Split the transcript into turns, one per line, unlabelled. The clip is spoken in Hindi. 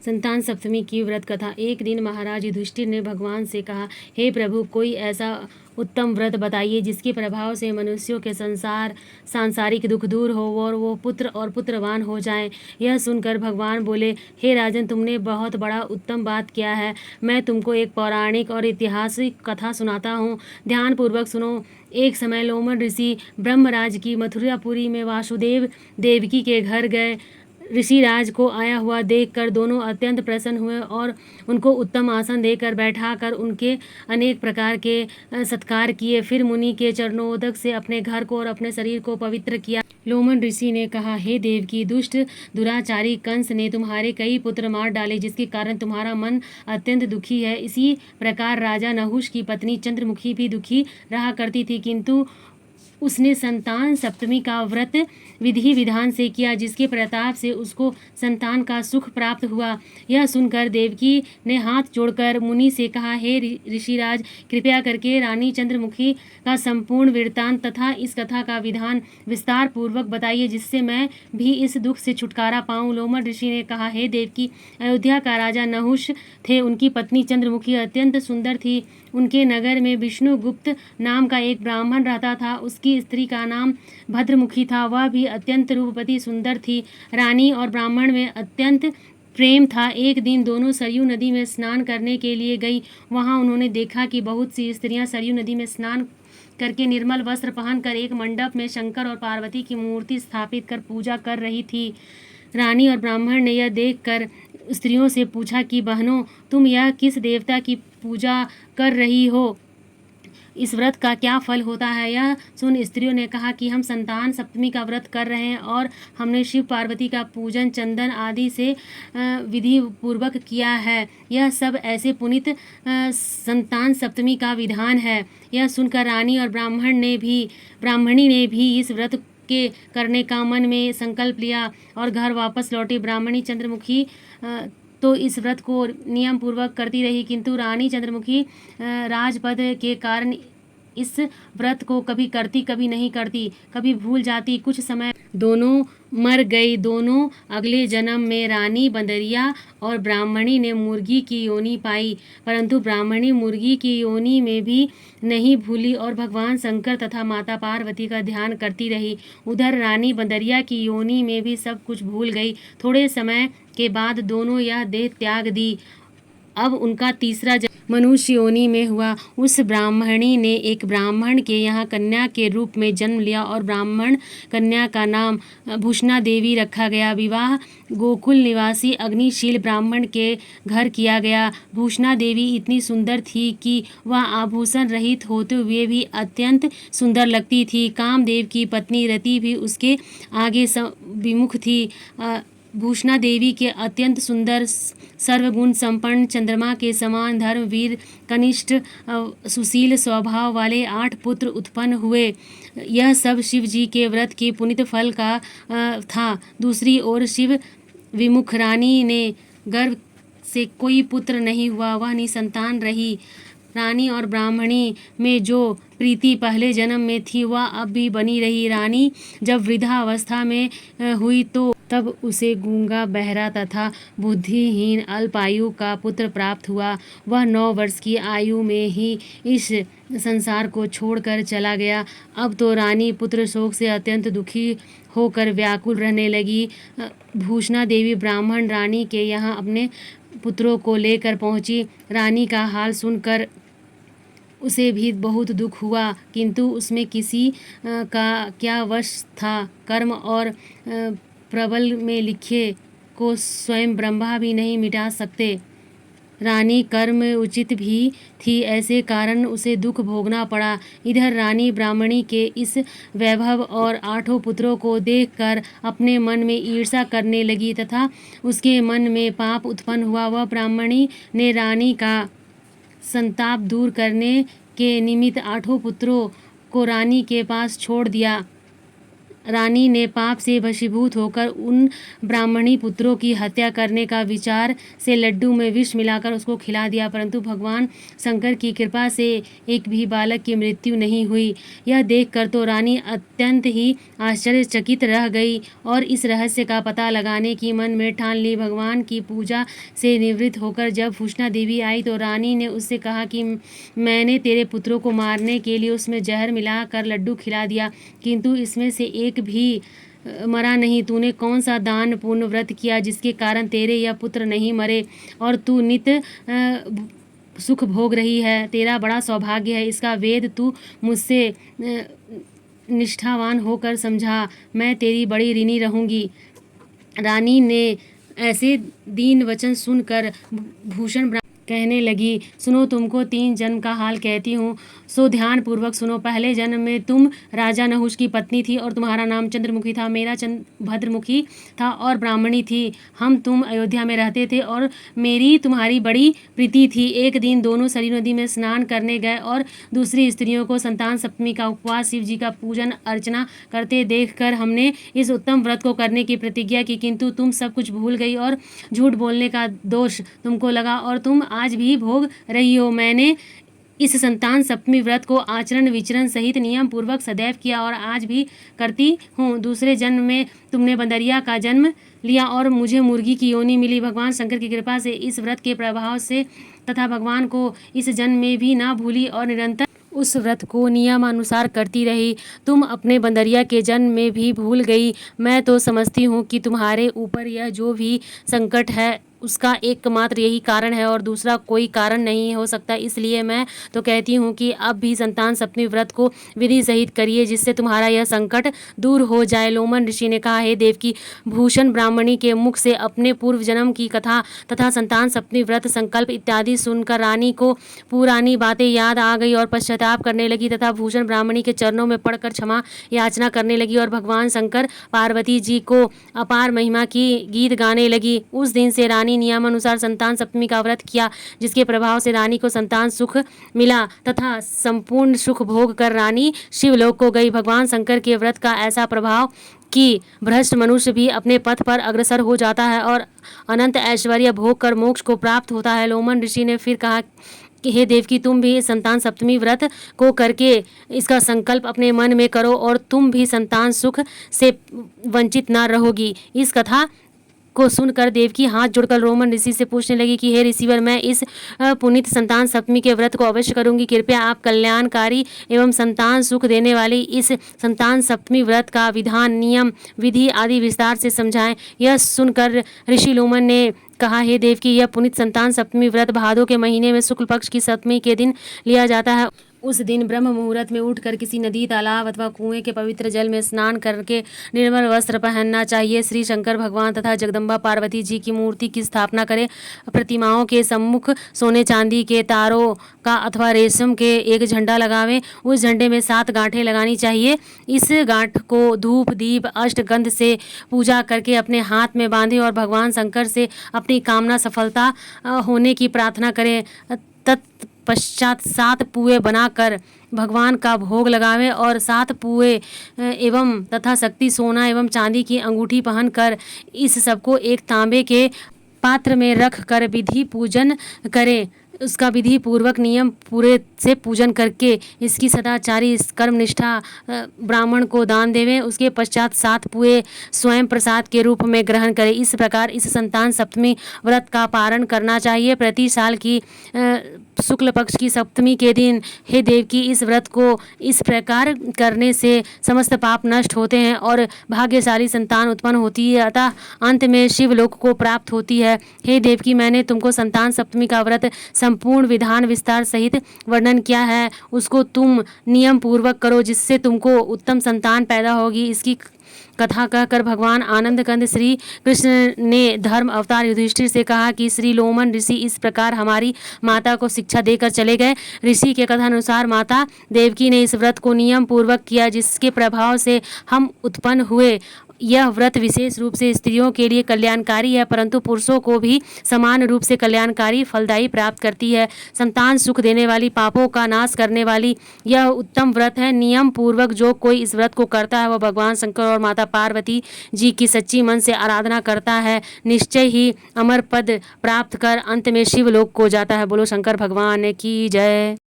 संतान सप्तमी की व्रत कथा। एक दिन महाराज युधिष्ठिर ने भगवान से कहा, हे प्रभु, कोई ऐसा उत्तम व्रत बताइए जिसके प्रभाव से मनुष्यों के सांसारिक दुख दूर हो और वो पुत्र और पुत्रवान हो जाएं। यह सुनकर भगवान बोले, हे राजन, तुमने बहुत बड़ा उत्तम बात किया है। मैं तुमको एक पौराणिक और ऐतिहासिक कथा सुनाता हूँ, ध्यानपूर्वक सुनो। एक समय लोमन ऋषि ब्रह्मराज की मथुरापुरी में वासुदेव देवकी के घर गए। ऋषिराज को आया हुआ देखकर दोनों अत्यंत प्रसन्न हुए और उनको उत्तम आसन देकर बैठाकर उनके अनेक प्रकार के सत्कार किए। फिर मुनि के चरणोदक से अपने घर को और अपने शरीर को पवित्र किया। लोमन ऋषि ने कहा, हे देवकी, दुष्ट दुराचारी कंस ने तुम्हारे कई पुत्र मार डाले, जिसके कारण तुम्हारा मन अत्यंत दुखी है। इसी प्रकार राजा नहुष की पत्नी चंद्रमुखी भी दुखी रहा करती थी, किंतु उसने संतान सप्तमी का व्रत विधि विधान से किया, जिसके प्रताप से उसको संतान का सुख प्राप्त हुआ। यह सुनकर देवकी ने हाथ जोड़कर मुनि से कहा, हे ऋषिराज, कृपया करके रानी चंद्रमुखी का संपूर्ण वृत्तांत तथा इस कथा का विधान विस्तार पूर्वक बताइए, जिससे मैं भी इस दुख से छुटकारा पाऊं। लोमन ऋषि ने कहा, हे देवकी, अयोध्या का राजा नहुष थे। उनकी पत्नी चंद्रमुखी अत्यंत सुंदर थी। उनके नगर में विष्णुगुप्त नाम का एक ब्राह्मण रहता था। उसकी स्त्री का नाम भद्रमुखी था। वह भी अत्यंत रूपवती सुंदर थी। रानी और ब्राह्मण में अत्यंत प्रेम था। एक दिन दोनों सरयू नदी में स्नान करने के लिए गई। वहां उन्होंने देखा कि बहुत सी स्त्रियां सरयू नदी में स्नान करके निर्मल वस्त्र पहनकर एक मंडप में शंकर और पार्वती की मूर्ति स्थापित कर पूजा कर रही थी। रानी और ब्राह्मण ने यह देखकर स्त्रियों से पूछा कि बहनों, तुम यह किस देवता की पूजा कर रही हो? इस व्रत का क्या फल होता है? यह सुन स्त्रियों ने कहा कि हम संतान सप्तमी का व्रत कर रहे हैं और हमने शिव पार्वती का पूजन चंदन आदि से विधि पूर्वक किया है। यह सब ऐसे पुनीत संतान सप्तमी का विधान है। यह सुनकर रानी और ब्राह्मणी ने भी इस व्रत के करने का मन में संकल्प लिया और घर वापस लौटी। ब्राह्मणी चंद्रमुखी तो इस व्रत को नियम पूर्वक करती रही, किंतु रानी चंद्रमुखी राजपद के कारण इस व्रत को कभी करती, कभी नहीं करती, कभी भूल जाती। कुछ समय दोनों मर गई। दोनों अगले जन्म में रानी बंदरिया और ब्राह्मणी ने मुर्गी की योनि पाई, परंतु ब्राह्मणी मुर्गी की योनि में भी नहीं भूली और भगवान शंकर तथा माता पार्वती का ध्यान करती रही। उधर रानी बंदरिया की योनि में भी सब कुछ भूल गई। थोड़े समय के बाद दोनों यह देह त्याग दी। अब उनका तीसरा जन्म मनुष्य योनि में हुआ। उस ब्राह्मणी ने एक ब्राह्मण के यहाँ कन्या के रूप में जन्म लिया और ब्राह्मण कन्या का नाम भूषणा देवी रखा गया। विवाह गोकुल निवासी अग्निशील ब्राह्मण के घर किया गया। भूषणा देवी इतनी सुंदर थी कि वह आभूषण रहित होते हुए भी अत्यंत सुंदर लगती थी। कामदेव की पत्नी रति भी उसके आगे विमुख थी। भूषणा देवी के अत्यंत सुंदर, सर्वगुण संपन्न, चंद्रमा के समान धर्मवीर, कनिष्ठ, सुशील स्वभाव वाले 8 पुत्र उत्पन्न हुए। यह सब शिव जी के व्रत के पुनित फल का था। दूसरी ओर शिव विमुख रानी ने गर्भ से कोई पुत्र नहीं हुआ, वह निसंतान रही। रानी और ब्राह्मणी में जो प्रीति पहले जन्म में थी वह अब भी बनी रही। रानी जब वृद्धावस्था में हुई तो तब उसे गूंगा, बहरा तथा बुद्धिहीन अल्पायु का पुत्र प्राप्त हुआ। वह 9 वर्ष की आयु में ही इस संसार को छोड़कर चला गया। अब तो रानी पुत्र शोक से अत्यंत दुखी होकर व्याकुल रहने लगी। भूषणा देवी ब्राह्मण रानी के यहाँ अपने पुत्रों को लेकर पहुंची। रानी का हाल सुनकर उसे भी बहुत दुख हुआ, किंतु उसमें किसी का क्या वश था। कर्म और प्रबल में लिखे को स्वयं ब्रह्मा भी नहीं मिटा सकते। रानी कर्म उचित भी थी, ऐसे कारण उसे दुख भोगना पड़ा। इधर रानी ब्राह्मणी के इस वैभव और 8 पुत्रों को देखकर अपने मन में ईर्ष्या करने लगी तथा उसके मन में पाप उत्पन्न हुआ। वह ब्राह्मणी ने रानी का संताप दूर करने के निमित्त 8 पुत्रों को रानी के पास छोड़ दिया। रानी ने पाप से वशीभूत होकर उन ब्राह्मणी पुत्रों की हत्या करने का विचार से लड्डू में विष मिलाकर उसको खिला दिया, परंतु भगवान शंकर की कृपा से एक भी बालक की मृत्यु नहीं हुई। यह देखकर तो रानी अत्यंत ही आश्चर्यचकित रह गई और इस रहस्य का पता लगाने की मन में ठान ली। भगवान की पूजा से निवृत्त होकर जब भूषणा देवी आई तो रानी ने उससे कहा कि मैंने तेरे पुत्रों को मारने के लिए उसमें जहर मिलाकर लड्डू खिला दिया, किंतु इसमें से एक भी मरा नहीं। तूने कौन सा दान पूर्ण व्रत किया जिसके कारण तेरे यह पुत्र नहीं मरे और तू नित्य सुख भोग रही है? तेरा बड़ा सौभाग्य है। इसका वेद तू मुझसे निष्ठावान होकर समझा, मैं तेरी बड़ी ऋणी रहूँगी। रानी ने ऐसे दीन वचन सुनकर भूषण कहने लगी, सुनो, तुमको 3 जन्म का हाल कहती हूँ, सो ध्यान पूर्वक सुनो। पहले जन्म में तुम राजा नहुष की पत्नी थी और तुम्हारा नाम चंद्रमुखी था। मेरा भद्रमुखी था और ब्राह्मणी थी। तुम अयोध्या में रहते थे और मेरी तुम्हारी बड़ी प्रीति थी। एक दिन दोनों सरयू नदी में स्नान करने गए और दूसरी स्त्रियों को संतान सप्तमी का उपवास, शिव जी का पूजन अर्चना करते देखकर हमने इस उत्तम व्रत को करने की प्रतिज्ञा की, किंतु तुम सब कुछ भूल गई और झूठ बोलने का दोष तुमको लगा और तुम आज भी भोग रही हो। मैंने इस संतान सप्तमी व्रत को आचरण विचरण सहित नियम पूर्वक सदैव किया और आज भी करती हूँ। दूसरे जन्म में तुमने बंदरिया का जन्म लिया और मुझे मुर्गी की योनि मिली। भगवान शंकर की कृपा से इस व्रत के प्रभाव से तथा भगवान को इस जन्म में भी ना भूली और निरंतर उस व्रत को नियमानुसार करती रही। तुम अपने बंदरिया के जन्म में भी भूल गई। मैं तो समझती हूँ कि तुम्हारे ऊपर यह जो भी संकट है उसका एकमात्र यही कारण है और दूसरा कोई कारण नहीं हो सकता। इसलिए मैं तो कहती हूँ कि अब भी संतान सप्तमी व्रत को विधि सहित करिए, जिससे तुम्हारा यह संकट दूर हो जाए। लोमन ऋषि ने कहा, हे देवकी, भूषण ब्राह्मणी के मुख से अपने पूर्व जन्म की कथा तथा संतान सप्तमी व्रत संकल्प इत्यादि सुनकर रानी को पुरानी बातें याद आ गई और पश्चाताप करने लगी तथा भूषण ब्राह्मणी के चरणों में पड़कर क्षमा याचना करने लगी और भगवान शंकर पार्वती जी को अपार महिमा की गीत गाने लगी। उस दिन से रानी नियमानुसार संतान सप्तमी का व्रत किया, जिसके प्रभाव से रानी को संतान सुख मिला तथा संपूर्ण सुख भोग कर रानी शिवलोक को गई। भगवान शंकर के व्रत का ऐसा प्रभाव कि भ्रष्ट मनुष्य भी अपने पथ पर अग्रसर हो जाता है और अनंत ऐश्वर्य भोग कर मोक्ष को प्राप्त होता है। लोमन ऋषि ने फिर कहा कि हे देवकी, तुम भी संतान सप्तमी व्रत को करके इसका संकल्प अपने मन में करो और तुम भी संतान सुख से वंचित न रहोगी। इस कथा को सुनकर देवकी हाथ जोड़कर रोमन ऋषि से पूछने लगी कि हे ऋषिवर, मैं इस पुनीत संतान सप्तमी के व्रत को अवश्य करूंगी। कृपया आप कल्याणकारी एवं संतान सुख देने वाली इस संतान सप्तमी व्रत का विधान, नियम, विधि आदि विस्तार से समझाएं। यह सुनकर ऋषि लोमन ने कहा, हे देवकी, यह पुनीत संतान सप्तमी व्रत भादों के महीने में शुक्ल पक्ष की सप्तमी के दिन लिया जाता है। उस दिन ब्रह्म मुहूर्त में उठकर किसी नदी, तालाब अथवा कुएं के पवित्र जल में स्नान करके निर्मल वस्त्र पहनना चाहिए। श्री शंकर भगवान तथा जगदम्बा पार्वती जी की मूर्ति की स्थापना करें। प्रतिमाओं के सम्मुख सोने चांदी के तारों का अथवा रेशम के एक झंडा लगावें। उस झंडे में 7 गांठें लगानी चाहिए। इस गांठ को धूप दीप अष्टगंध से पूजा करके अपने हाथ में बांधें और भगवान शंकर से अपनी कामना सफलता होने की प्रार्थना करें। तत्पश्चात 7 पुए बनाकर भगवान का भोग लगावें और 7 पुए एवं तथा शक्ति सोना एवं चांदी की अंगूठी पहनकर इस सबको एक तांबे के पात्र में रख कर विधि पूजन करें। उसका विधि पूर्वक नियम पूरे से पूजन करके इसकी सदाचारी कर्मनिष्ठा ब्राह्मण को दान देवें। उसके पश्चात 7 पुए स्वयं प्रसाद के रूप में ग्रहण करें। इस प्रकार इस संतान सप्तमी व्रत का पारण करना चाहिए। प्रति साल की शुक्ल पक्ष की सप्तमी के दिन हे देवकी, इस व्रत को इस प्रकार करने से समस्त पाप नष्ट होते हैं और भाग्यशाली संतान उत्पन्न होती है, अतः अंत में शिवलोक को प्राप्त होती है। हे देवकी, मैंने तुमको संतान सप्तमी का व्रत संपूर्ण विधान विस्तार सहित वर्णन किया है, उसको तुम नियम पूर्वक करो, जिससे तुमको उत्तम संतान पैदा होगी। इसकी कथा कहकर भगवान आनंद कंद श्री कृष्ण ने धर्म अवतार युधिष्ठिर से कहा कि श्री लोमन ऋषि इस प्रकार हमारी माता को शिक्षा देकर चले गए। ऋषि के कथानुसार माता देवकी ने इस व्रत को नियम पूर्वक किया, जिसके प्रभाव से हम उत्पन्न हुए। यह व्रत विशेष रूप से स्त्रियों के लिए कल्याणकारी है, परंतु पुरुषों को भी समान रूप से कल्याणकारी फलदायी प्राप्त करती है। संतान सुख देने वाली, पापों का नाश करने वाली यह उत्तम व्रत है। नियम पूर्वक जो कोई इस व्रत को करता है वह भगवान शंकर और माता पार्वती जी की सच्ची मन से आराधना करता है, निश्चय ही अमर पद प्राप्त कर अंत में शिवलोक को जाता है। बोलो शंकर भगवान की जय।